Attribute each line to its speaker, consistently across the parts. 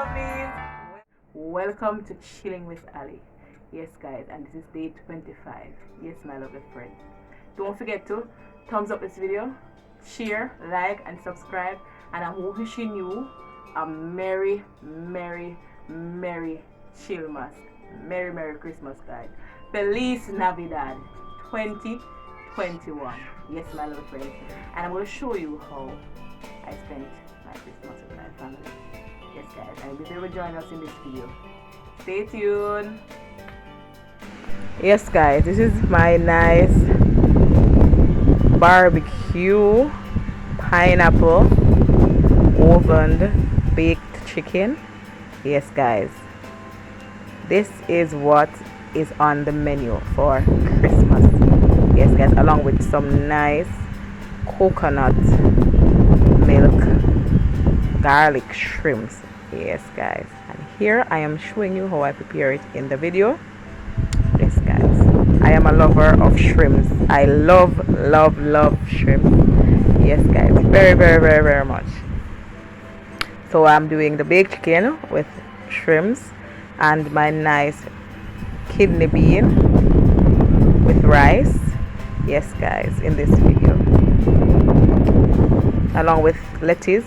Speaker 1: lovelies. Welcome to Chilling with Ali. Yes, guys, and this is day 25. Yes, my lovely friends. Don't forget to thumbs up this video, share, like, and subscribe. And I'm wishing you a merry, merry, merry Chillmas. Merry, merry Christmas, guys. Feliz Navidad 2021. Yes, my little friends. And I'm going to show you how I spent my Christmas with my family. Yes, guys. And if you will join us in this video, stay tuned. Yes, guys. This is my nice barbecue pineapple ovened baked chicken. Yes, guys. This is what is on the menu for Christmas. Yes, guys, along with some nice coconut milk garlic shrimps. Yes, guys, and here I am showing you how I prepare it in the video. Yes, guys, I am a lover of shrimps. I love shrimps. Yes, guys, very much. So I'm doing the baked chicken with shrimps and my nice kidney bean with rice. Yes, guys, in this video, along with lettuce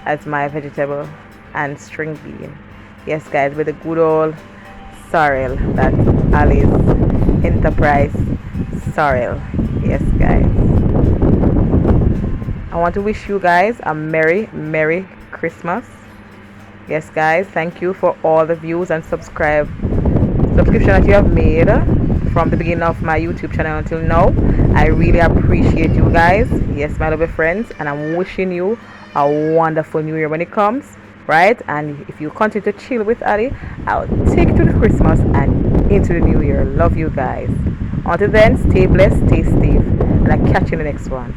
Speaker 1: as my vegetable and string bean. Yes, guys, with the good old sorrel, that Ali's Enterprise sorrel. Yes, guys, I want to wish you guys a merry Christmas. Yes, guys, thank you for all the views and subscription that you have made from the beginning of my YouTube channel until now. I really appreciate you guys. Yes, my lovely friends, and I'm wishing you a wonderful new year when it comes, right? And if you continue to chill with Ali, I'll take you to the Christmas and into the new year. Love you guys. Until then, stay blessed, stay safe, and I'll catch you in the next one.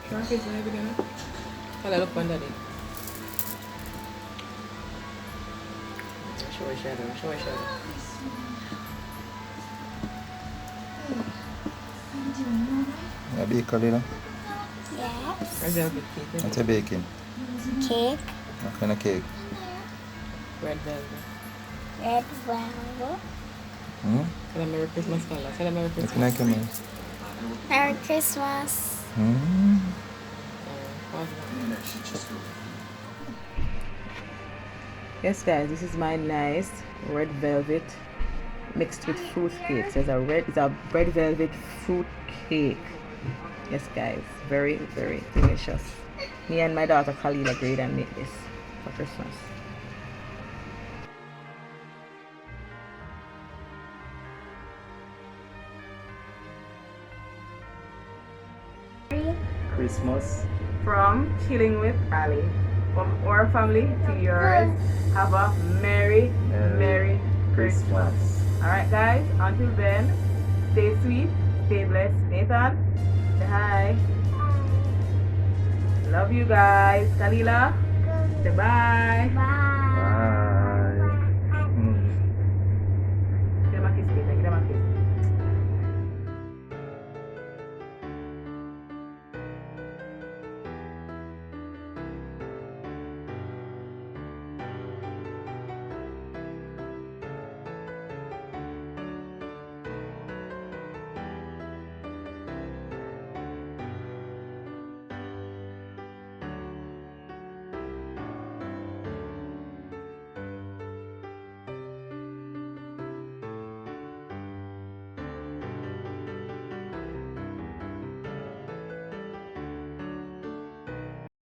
Speaker 1: Show your face when you begin. Hello, look under it. Show your shadow, show your shadow.
Speaker 2: A bake, Lila?
Speaker 3: Yes.
Speaker 2: What's a baking?
Speaker 3: Cake.
Speaker 2: What kind of cake?
Speaker 1: Red velvet.
Speaker 3: Red velvet.
Speaker 1: Tell them Merry Christmas, Carla. Tell them Merry
Speaker 2: What
Speaker 1: Christmas.
Speaker 2: kind of cake?
Speaker 3: Merry Christmas.
Speaker 1: Yes, guys, this is my nice red velvet mixed with fruit cake. So it's a red velvet fruit cake. Yes, guys, very delicious. Me and my daughter Khalil agreed and made this for Christmas.
Speaker 2: Christmas.
Speaker 1: From Chilling with Ali, from our family to yours, have a merry Christmas. Alright, guys, until then, stay sweet, stay blessed. Nathan, say hi. Love you guys. Kalila, say bye.
Speaker 3: Bye.